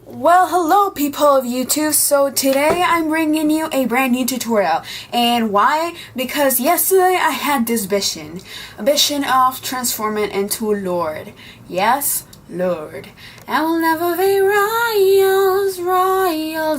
Well, hello people of YouTube. So today I'm bringing you a brand new tutorial. And why? Because yesterday I had this vision. A vision of transforming into Lorde. Yes, Lorde. I will never be royals,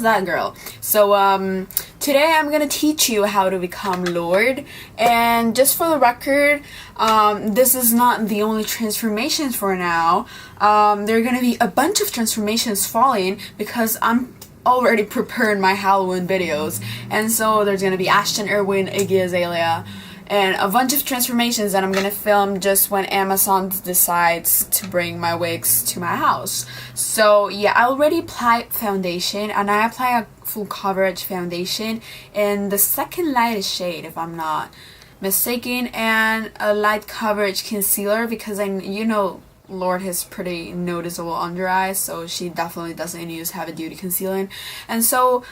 that girl. So today I'm gonna teach you how to become Lorde. And just for the record, this is not the only transformations for now. There are gonna be a bunch of transformations following because I'm already preparing my Halloween videos. And so there's gonna be Ashton, Irwin, Iggy Azalea, and a bunch of transformations that I'm gonna film just when Amazon decides to bring my wigs to my house. So yeah, I already applied foundation, and I apply a full coverage foundation in the second lightest shade, if I'm not mistaken, and a light coverage concealer because Lorde has pretty noticeable under eyes, so she definitely doesn't use heavy duty concealing. And so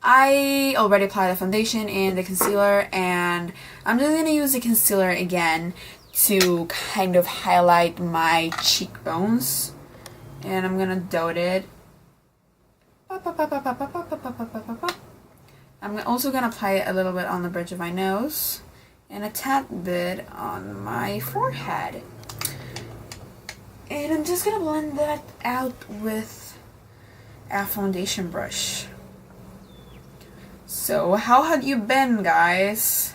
I already applied the foundation and the concealer, and I'm just gonna use the concealer again to kind of highlight my cheekbones, and I'm gonna dot it. I'm also gonna apply it a little bit on the bridge of my nose and a tad bit on my forehead. And I'm just gonna blend that out with a foundation brush. So how have you been, guys?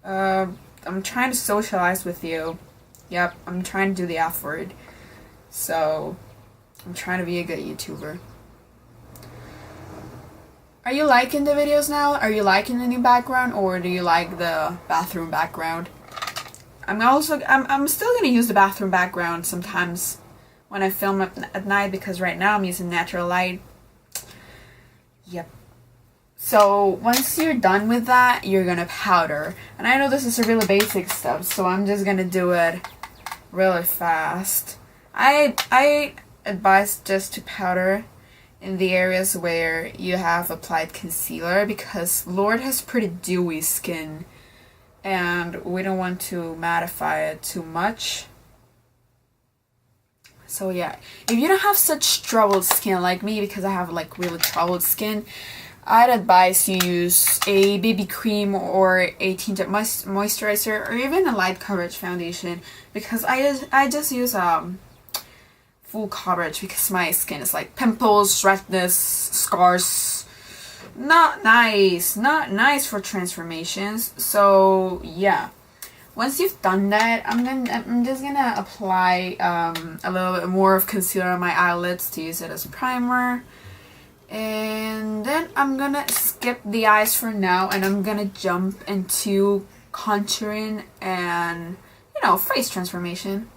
I'm trying to socialize with you. Yep, I'm trying to do the F word. So I'm trying to be a good YouTuber. Are you liking the videos now? Are you liking the new background, or do you like the bathroom background? I'm still gonna use the bathroom background sometimes when I film at night, because right now I'm using natural light. Yep. So once you're done with that, you're gonna powder. And I know this is a really basic stuff, so I'm just gonna do it really fast. I advise just to powder in the areas where you have applied concealer, because Lorde has pretty dewy skin and we don't want to mattify it too much. So yeah, if you don't have such troubled skin like me, because I have like really troubled skin, I'd advise you use a BB cream or a tinted moisturizer, or even a light coverage foundation, because I just use full coverage because my skin is like pimples, redness, scars. Not nice for transformations. So yeah, once you've done that, I'm just gonna apply a little bit more of concealer on my eyelids to use it as a primer. And then I'm gonna skip the eyes for now, and I'm gonna jump into contouring and, face transformation.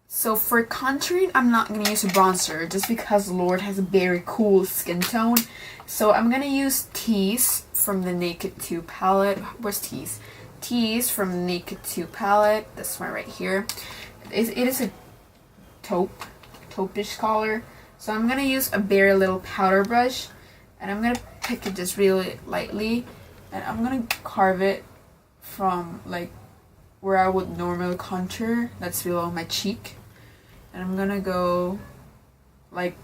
So for contouring, I'm not gonna use a bronzer just because Lorde has a very cool skin tone. So I'm gonna use Tease from the Naked 2 palette. Where's Tease? Tease from the Naked 2 palette. This one right here. It is a taupe-ish color. So I'm gonna use a very little powder brush, and I'm gonna pick it just really lightly, and I'm gonna carve it from like where I would normally contour, that's below my cheek, and I'm gonna go like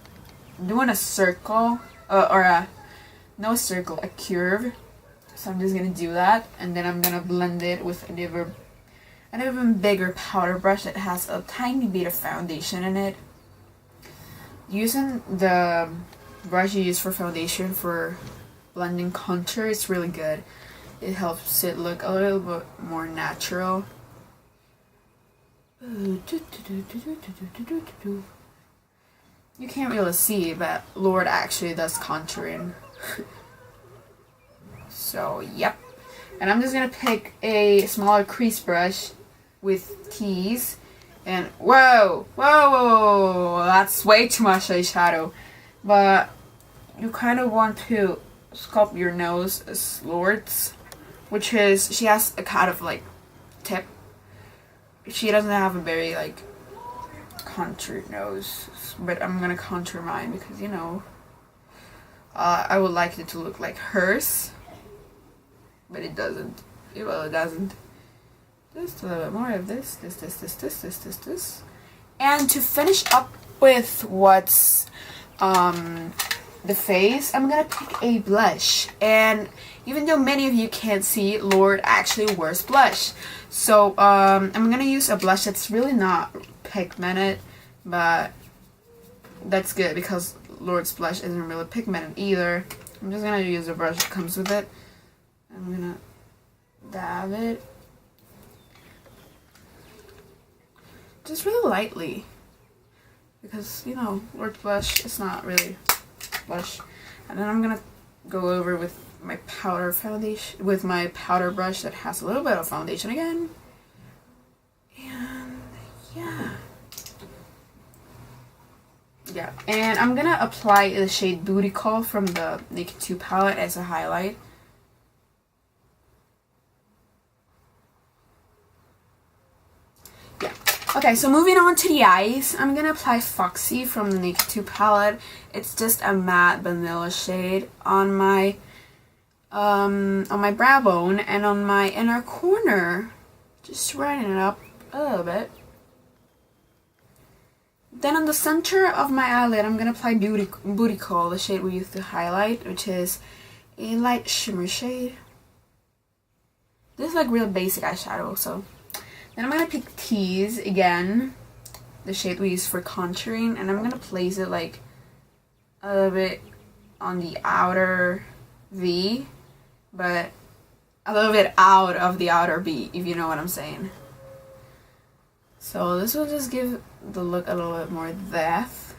doing a circle, no circle, a curve. So I'm just gonna do that, and then I'm gonna blend it with an even bigger powder brush that has a tiny bit of foundation in it. Using the brush you use for foundation for blending contour is really good. It helps it look a little bit more natural. You can't really see, but Lorde actually does contouring. So yep. And I'm just gonna pick a smaller crease brush with Tease. And whoa, that's way too much eyeshadow. But you kind of want to sculpt your nose as Lorde's, which is, she has a kind of like tip. She doesn't have a very like contoured nose, but I'm gonna contour mine because I would like it to look like hers, but it doesn't. Well, it doesn't. Just a little bit more of this. And to finish up with what's the face, I'm gonna pick a blush. And even though many of you can't see, Lorde actually wears blush. So I'm gonna use a blush that's really not pigmented, but that's good because Lorde's blush isn't really pigmented either. I'm just gonna use the brush that comes with it. I'm gonna dab it just really lightly because, you know, Lorde blush is not really blush. And then I'm gonna go over with my powder foundation, with my powder brush that has a little bit of foundation again. And yeah, and I'm gonna apply the shade Bootycall from the Naked 2 palette as a highlight. Yeah. Okay, so moving on to the eyes, I'm gonna apply Foxy from the Naked 2 palette. It's just a matte vanilla shade on my brow bone and on my inner corner. Just brighten it up a little bit. Then on the center of my eyelid, I'm gonna apply Bootycall, the shade we used to highlight, which is a light shimmer shade. This is like real basic eyeshadow, so. Then I'm gonna pick Tease again, the shade we use for contouring, and I'm gonna place it like a little bit on the outer V, but a little bit out of the outer V, if you know what I'm saying. So this will just give the look a little bit more depth.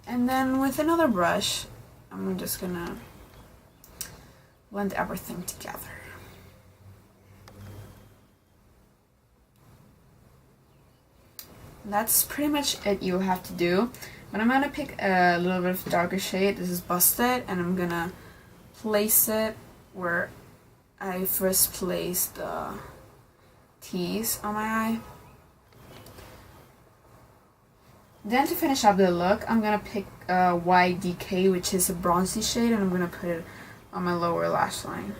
And then with another brush, I'm just gonna blend everything together. That's pretty much it you have to do. But I'm gonna pick a little bit of darker shade. This is Busted, and I'm gonna place it where I first placed the Tease on my eye. Then to finish up the look, I'm gonna pick White Decay, which is a bronzy shade, and I'm gonna put it on my lower lash line.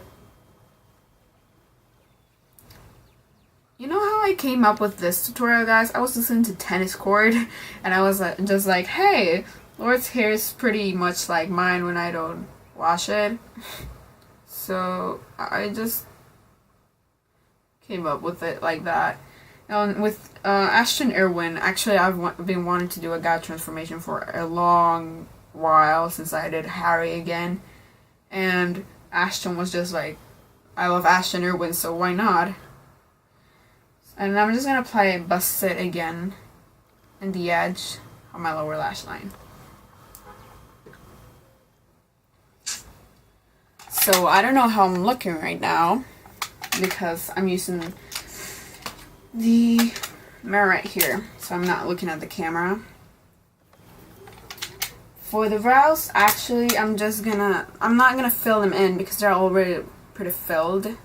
You know how I came up with this tutorial, guys? I was listening to Tennis Court, and I was just like, hey, Lorde's hair is pretty much like mine when I don't wash it. So I just came up with it like that. And with Ashton Irwin, actually I've been wanting to do a gout transformation for a long while since I did Harry again. And Ashton was just like, I love Ashton Irwin, so why not? And I'm just going to apply Busted again in the edge of my lower lash line. So I don't know how I'm looking right now because I'm using the mirror right here, so I'm not looking at the camera. For the brows, actually, I'm not gonna fill them in because they're already pretty filled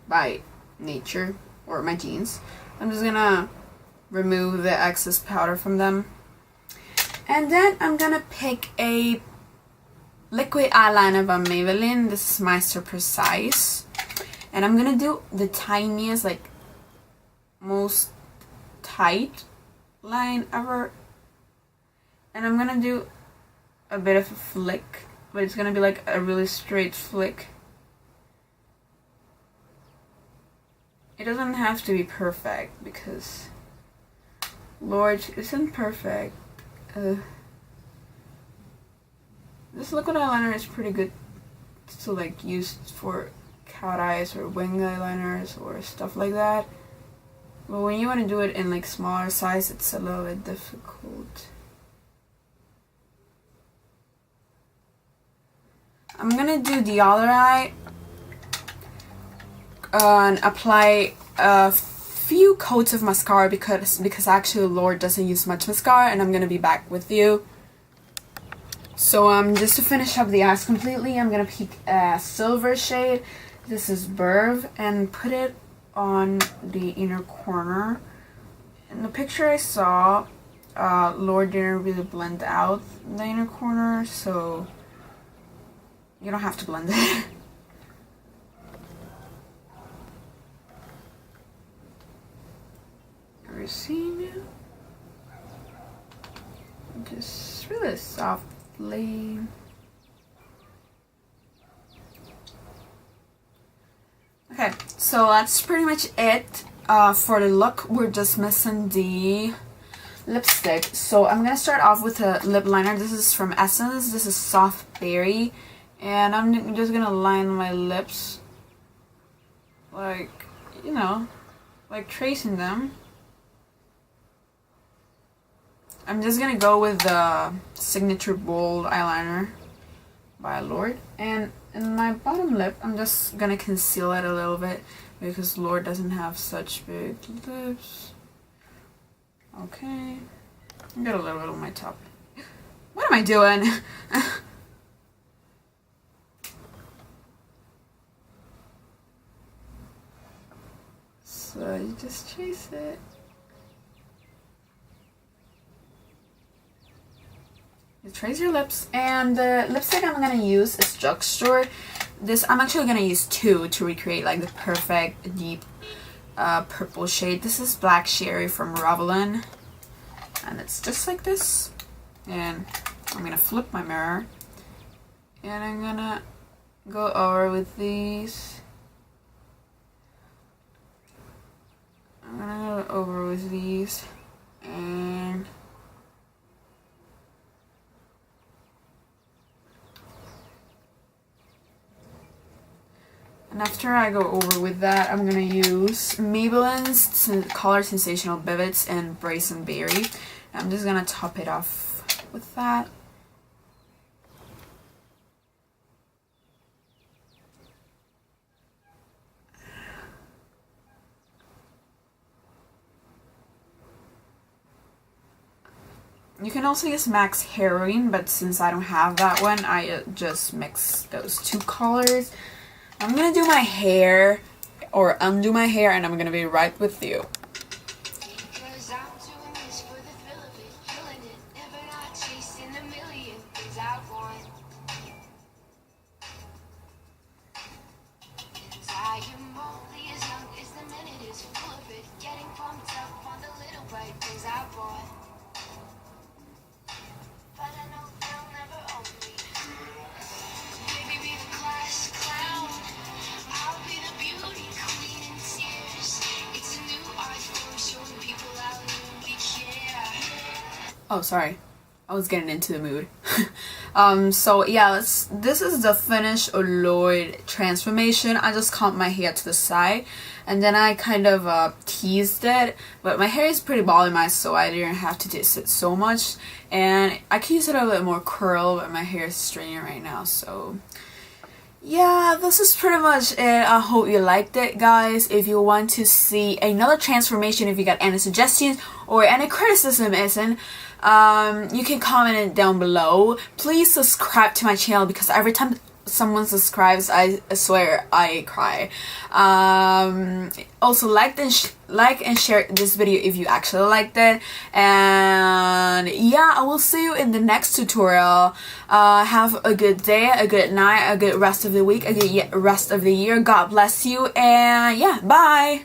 by nature or my genes. I'm just gonna remove the excess powder from them. And then I'm gonna pick a liquid eyeliner by Maybelline. This is Meister Precise. And I'm gonna do the tiniest, like, most tight line ever. And I'm gonna do a bit of a flick, but it's gonna be like a really straight flick. It doesn't have to be perfect because Lorde isn't perfect. This liquid eyeliner is pretty good to like use for cat eyes or wing eyeliners or stuff like that. But when you want to do it in like smaller size, it's a little bit difficult. I'm gonna do the other eye and apply a few coats of mascara because actually Lorde doesn't use much mascara, and I'm gonna be back with you. So just to finish up the eyes completely, I'm gonna pick a silver shade. This is Burv, and put it on the inner corner. In the picture I saw, Lorde didn't really blend out the inner corner, so you don't have to blend it. Very using just really softly. Okay, so that's pretty much it for the look. We're just missing the lipstick. So I'm gonna start off with a lip liner. This is from Essence. This is Soft Berry. And I'm just gonna line my lips. Like, you know, like tracing them. I'm just gonna go with the Signature Bold eyeliner by Lorde. And in my bottom lip, I'm just gonna conceal it a little bit because Lorde doesn't have such big lips. Okay. I got a little bit on my top. What am I doing? So you just trace it. You trace your lips, and the lipstick I'm gonna use is Drugstore. This I'm actually gonna use two to recreate like the perfect deep purple shade. This is Black Cherry from Revlon, and it's just like this. And I'm gonna flip my mirror, and I'm gonna go over with these. I'm gonna go over with these, and after I go over with that, I'm gonna use Maybelline's Color Sensational Vivids and Brazen Berry. I'm just gonna top it off with that. You can also use Max Heroine, but since I don't have that one, I just mix those two colors. I'm gonna do my hair, or undo my hair, and I'm gonna be right with you. Oh, sorry. I was getting into the mood. So yeah, this is the finished Lorde transformation. I just combed my hair to the side, and then I kind of teased it. But my hair is pretty voluminized, so I didn't have to tease it so much. And I can use it a little more curl, but my hair is straining right now, so yeah, this is pretty much it. I hope you liked it, guys. If you want to see another transformation, if you got any suggestions or any criticism, you can comment it down below. Please subscribe to my channel because every time someone subscribes, I swear I cry. Also like and share this video if you actually liked it. And yeah, I will see you in the next tutorial. Have a good day, a good night, a good rest of the week, a good rest of the year. God bless you, and yeah, bye.